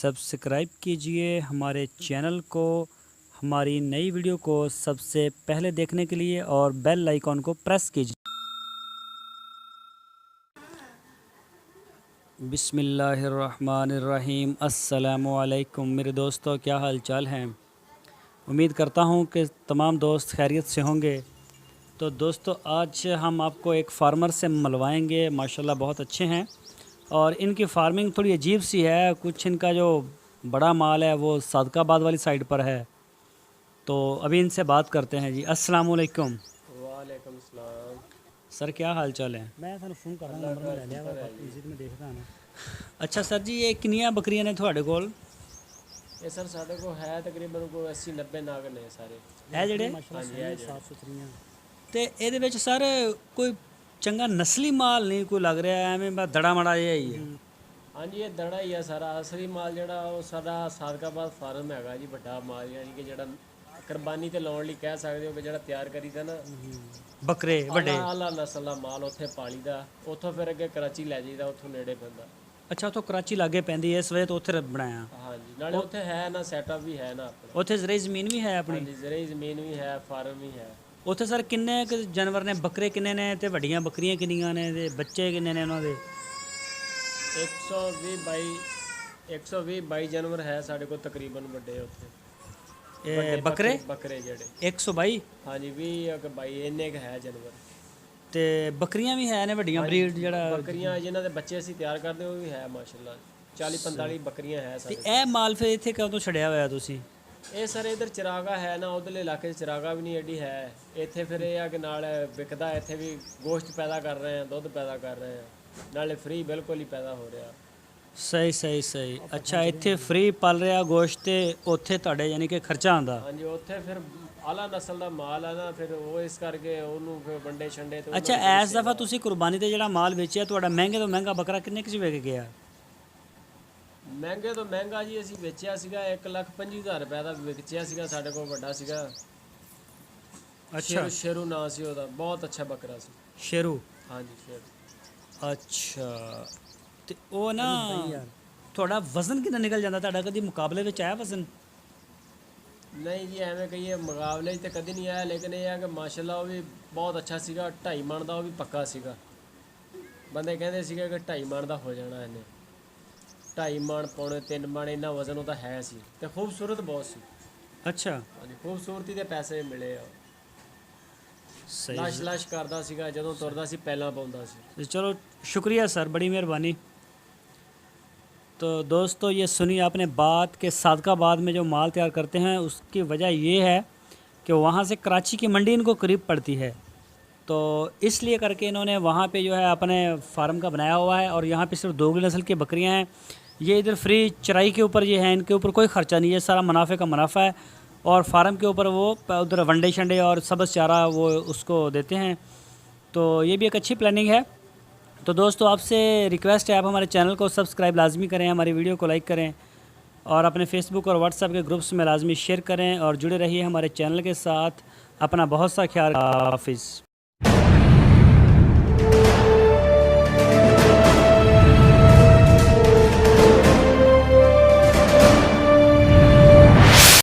Subscribe कीजिए हमारे channel को, हमारी नई वीडियो को सबसे पहले देखने के लिए और बेल आइकॉन को प्रेस कीजिए। बिस्मिल्लाहिर्रहमानिर्रहीम। अस्सलामुअलैकुम मेरे दोस्तों, क्या हाल चाल हैं। उम्मीद करता हूं कि तमाम दोस्त खैरियत से होंगे। तो दोस्तों, आज हम आपको एक फार्मर से मिलवाएंगे। माशाल्लाह बहुत अच्छे हैं और इनकी फार्मिंग थोड़ी अजीब सी है। कुछ इनका जो बड़ा माल है वो सादकाबाद वाली साइड पर है। तो अभी इनसे बात करते हैं जी। अस्सलाम वालेकुम। वालेकुम सलाम। सर क्या हाल चाल है। मैं ਤੁਹਾਨੂੰ ਫੋਨ ਕਰ ਰਹਾ ਨੰਬਰ ਲੈ ਲਿਆ ਵਾ ਵਿਜ਼ਿਟ में देखदा ना। अच्छा सर जी, ये किनिया बकरियां ने ਤੁਹਾਡੇ ਕੋਲ। ਇਹ ਸਰ ਸਾਡੇ ਕੋਲ ਹੈ ਤਕਰੀਬਨ ਕੋਈ 80 90 ਨਾਗ ਨੇ ਸਾਰੇ। ਇਹ ਜਿਹੜੇ ਹਾਂਜੀ ਇਹ ਸਾਫ ਸੁਥਰੀਆਂ ਤੇ ਇਹਦੇ ਵਿੱਚ ਸਰ ਕੋਈ ਚੰਗਾ ਨਸਲੀ ਮਾਲ ਨਹੀਂ ਕੋਈ ਲੱਗ ਰਿਹਾ, ਐਵੇਂ ਬਸ ਦੜਾ ਮੜਾ ਜਿਹਾ ਹੀ ਹੈ। ਹਾਂਜੀ ਇਹ ਦੜਾ ਹੀ ਆ ਸਾਰਾ। ਅਸਲੀ ਮਾਲ ਜਿਹੜਾ ਉਹ ਸਾਡਾ ਸਾਦਕਾਬਾਦ ਫਾਰਮ ਹੈਗਾ ਜੀ, ਵੱਡਾ ਮਾਲ ਯਾਨੀ ਕਿ ਜਿਹੜਾ ਕੁਰਬਾਨੀ ਤੇ ਲਾਉਣ ਲਈ ਕਹਿ ਸਕਦੇ ਹੋ ਕਿ ਜਿਹੜਾ ਤਿਆਰ ਕਰੀਦਾ ਨਾ ਬੱਕਰੇ ਵੱਡੇ ਆਲਾ ਨਸਲ ਦਾ ਮਾਲ ਉੱਥੇ ਪਾਲੀਦਾ, ਉੱਥੋਂ ਫਿਰ ਅੱਗੇ ਕਰਾਚੀ ਲੈ ਜਾਈਦਾ, ਉੱਥੋਂ ਨੇੜੇ ਪੈਂਦਾ। ਅੱਛਾ, ਉੱਥੋਂ ਕਰਾਚੀ ਲਾਗੇ ਪੈਂਦੀ ਹੈ, ਇਸ ਵਜ੍ਹਾ ਤੋਂ ਉੱਥੇ ਬਣਾਇਆ। ਹਾਂਜੀ ਨਾਲੇ ਉੱਥੇ ਹੈ ਨਾ ਸੈਟਅਪ ਵੀ ਹੈ ਨਾ ਆਪਣਾ। ਉੱਥੇ ਜ਼ਰਾਈ ਜ਼ਮੀਨ ਵੀ ਹੈ ਆਪਣੀ। ਹਾਂਜੀ ਜ਼ਰਾਈ ਜ਼ਮੀਨ ਵੀ ਹੈ, ਫਾਰਮ ਵੀ ਹੈ। ਉੱਥੇ ਸਰ ਕਿੰਨੇ ਕੁ ਜਾਨਵਰ ਨੇ, ਬੱਕਰੇ ਕਿੰਨੇ ਨੇ ਤੇ ਵੱਡੀਆਂ ਬੱਕਰੀਆਂ ਕਿੰਨੀਆਂ ਨੇ ਤੇ ਬੱਚੇ ਕਿੰਨੇ ਨੇ ਉਹਨਾਂ ਦੇ। 120 22 ਜਾਨਵਰ ਹੈ ਸਾਡੇ ਕੋਲ ਤਕਰੀਬਨ ਵੱਡੇ ਉੱਥੇ। ਇਹ ਬੱਕਰੇ ਜਿਹੜੇ 122 ਹਾਂਜੀ 20 ਕਿ 22 ਇੰਨੇ ਕ ਹੈ ਜਾਨਵਰ। ਤੇ ਬੱਕਰੀਆਂ ਵੀ ਹੈ ਨੇ ਵੱਡੀਆਂ ਬਰੀਡ ਜਿਹੜਾ। ਬੱਕਰੀਆਂ ਜਿਨ੍ਹਾਂ ਦੇ ਬੱਚੇ ਅਸੀਂ ਤਿਆਰ ਕਰਦੇ ਉਹ ਵੀ ਹੈ ਮਾਸ਼ਾਅੱਲਾ। 40 45 ਬੱਕਰੀਆਂ ਹੈ ਤੇ ਸਾਡੇ। ਇਹ ਮਾਲ ਫਿਰ ਇੱਥੇ ਕਦੋਂ ਛੜਿਆ ਹੋਇਆ ਤੁਸੀਂ। ਇਹ ਸਰ ਇਧਰ ਚਰਾਗਾ ਹੈ ਨਾ, ਉਧਰਲੇ ਇਲਾਕੇ 'ਚ ਚਰਾਗਾ ਵੀ ਨਹੀਂ ਐਡੀ ਹੈ। ਇੱਥੇ ਫਿਰ ਇਹ ਆ ਕਿ ਨਾਲ ਵਿਕਦਾ, ਇੱਥੇ ਵੀ ਗੋਸ਼ਤ ਪੈਦਾ ਕਰ ਰਹੇ ਆ, ਦੁੱਧ ਪੈਦਾ ਕਰ ਰਹੇ ਆ, ਨਾਲੇ ਫ੍ਰੀ ਬਿਲਕੁਲ ਹੀ ਪੈਦਾ ਹੋ ਰਿਹਾ। ਸਹੀ ਸਹੀ ਸਹੀ। ਅੱਛਾ, ਇੱਥੇ ਫ੍ਰੀ ਪਲ ਰਿਹਾ ਗੋਸ਼ਤ ਤੇ ਉੱਥੇ ਤੁਹਾਡੇ ਯਾਨੀ ਕਿ ਖਰਚਾ ਆਉਂਦਾ। ਹਾਂਜੀ ਉੱਥੇ ਫਿਰ ਆਲਾ ਨਸਲ ਦਾ ਮਾਲ ਹੈ ਨਾ, ਫਿਰ ਉਹ ਇਸ ਕਰਕੇ ਉਹਨੂੰ ਫਿਰ ਵੰਡੇ ਛੰਡੇ ਤੇ। ਅੱਛਾ, ਇਸ ਦਫਾ ਤੁਸੀਂ ਕੁਰਬਾਨੀ ਤੇ ਜਿਹੜਾ ਮਾਲ ਵੇਚਿਆ ਤੁਹਾਡਾ ਮਹਿੰਗੇ ਤੋਂ ਮਹਿੰਗਾ ਬੱਕਰਾ ਕਿੰਨੇ ਕੁ 'ਚ ਵਿਕ ਗਿਆ। ਮਹਿੰਗੇ ਤੋਂ ਮਹਿੰਗਾ ਜੀ ਅਸੀਂ ਵੇਚਿਆ ਸੀਗਾ 1,25,000 ਰੁਪਏ ਦਾ ਵੇਚਿਆ ਸੀਗਾ। ਸਾਡੇ ਕੋਲ ਵੱਡਾ ਸੀਗਾ। ਅੱਛਾ, ਸ਼ੇਰੂ ਨਾਂ ਸੀ ਉਹਦਾ, ਬਹੁਤ ਅੱਛਾ ਬੱਕਰਾ ਸੀ। ਸ਼ੇਰੂ। ਹਾਂਜੀ ਸ਼ੇਰੂ। ਅੱਛਾ, ਤੇ ਉਹ ਨਾ ਤੁਹਾਡਾ ਵਜ਼ਨ ਕਿੰਨਾ ਨਿਕਲ ਜਾਂਦਾ ਤੁਹਾਡਾ, ਕਦੀ ਮੁਕਾਬਲੇ ਵਿੱਚ ਆਇਆ ਵਜ਼ਨ। ਨਹੀਂ ਜੀ ਐਵੇਂ ਕਹੀਏ ਮੁਕਾਬਲੇ 'ਚ ਤਾਂ ਕਦੀ ਨਹੀਂ ਆਇਆ, ਲੇਕਿਨ ਇਹ ਹੈ ਕਿ ਮਾਸ਼ਾਅੱਲਾ ਉਹ ਵੀ ਬਹੁਤ ਅੱਛਾ ਸੀਗਾ। 2.5 ਮਣ ਦਾ ਉਹ ਵੀ ਪੱਕਾ ਸੀਗਾ। ਬੰਦੇ ਕਹਿੰਦੇ ਸੀਗੇ ਕਿ 2.5 ਮਣ ਦਾ ਹੋ ਜਾਣਾ ਇਹਨੇ। 2.5 ਮਣ ਪੌਣੇ 3 ਮਣ ਇੰਨਾ ਵਜ਼ਨ ਉਹਦਾ ਹੈ ਸੀ ਤੇ ਖੂਬਸੂਰਤ ਬਹੁਤ ਸੀ। ਅੱਛਾ, ਹਾਂਜੀ ਖੂਬਸੂਰਤੀ ਦੇ ਪੈਸੇ ਮਿਲੇ ਆ। सही। ਲਾਸ਼ ਕਰਦਾ ਸੀਗਾ ਜਦੋਂ ਤੁਰਦਾ ਸੀ, ਪਹਿਲਾਂ ਪਾਉਂਦਾ ਸੀ। चलो शुक्रिया सर, बड़ी मेहरबानी। तो दोस्तों, ये सुनिए आपने बात कि सादकाबाद में जो माल तैयार करते हैं उसकी वजह ये है कि वहाँ से कराची की मंडी इनको करीब पड़ती है, तो इसलिए करके इन्होंने वहाँ पे जो है अपने फार्म का बनाया हुआ है। और यहाँ पे सिर्फ दोगली नस्ल की बकरियाँ हैं। ये इधर फ्री चराई के ऊपर ये है, इनके ऊपर कोई ख़र्चा नहीं है, सारा मुनाफे का मुनाफा है। और फार्म के ऊपर वो उधर वंडे शंडे और सब्ज़ चारा वो उसको देते हैं। तो ये भी एक अच्छी प्लानिंग है। तो दोस्तों, आपसे रिक्वेस्ट है आप हमारे चैनल को सब्सक्राइब लाजमी करें, हमारी वीडियो को लाइक करें और अपने फेसबुक और व्हाट्सएप के ग्रुप्स में लाजमी शेयर करें और जुड़े रहिए हमारे चैनल के साथ। अपना बहुत सा ख्याल। हाफिज़।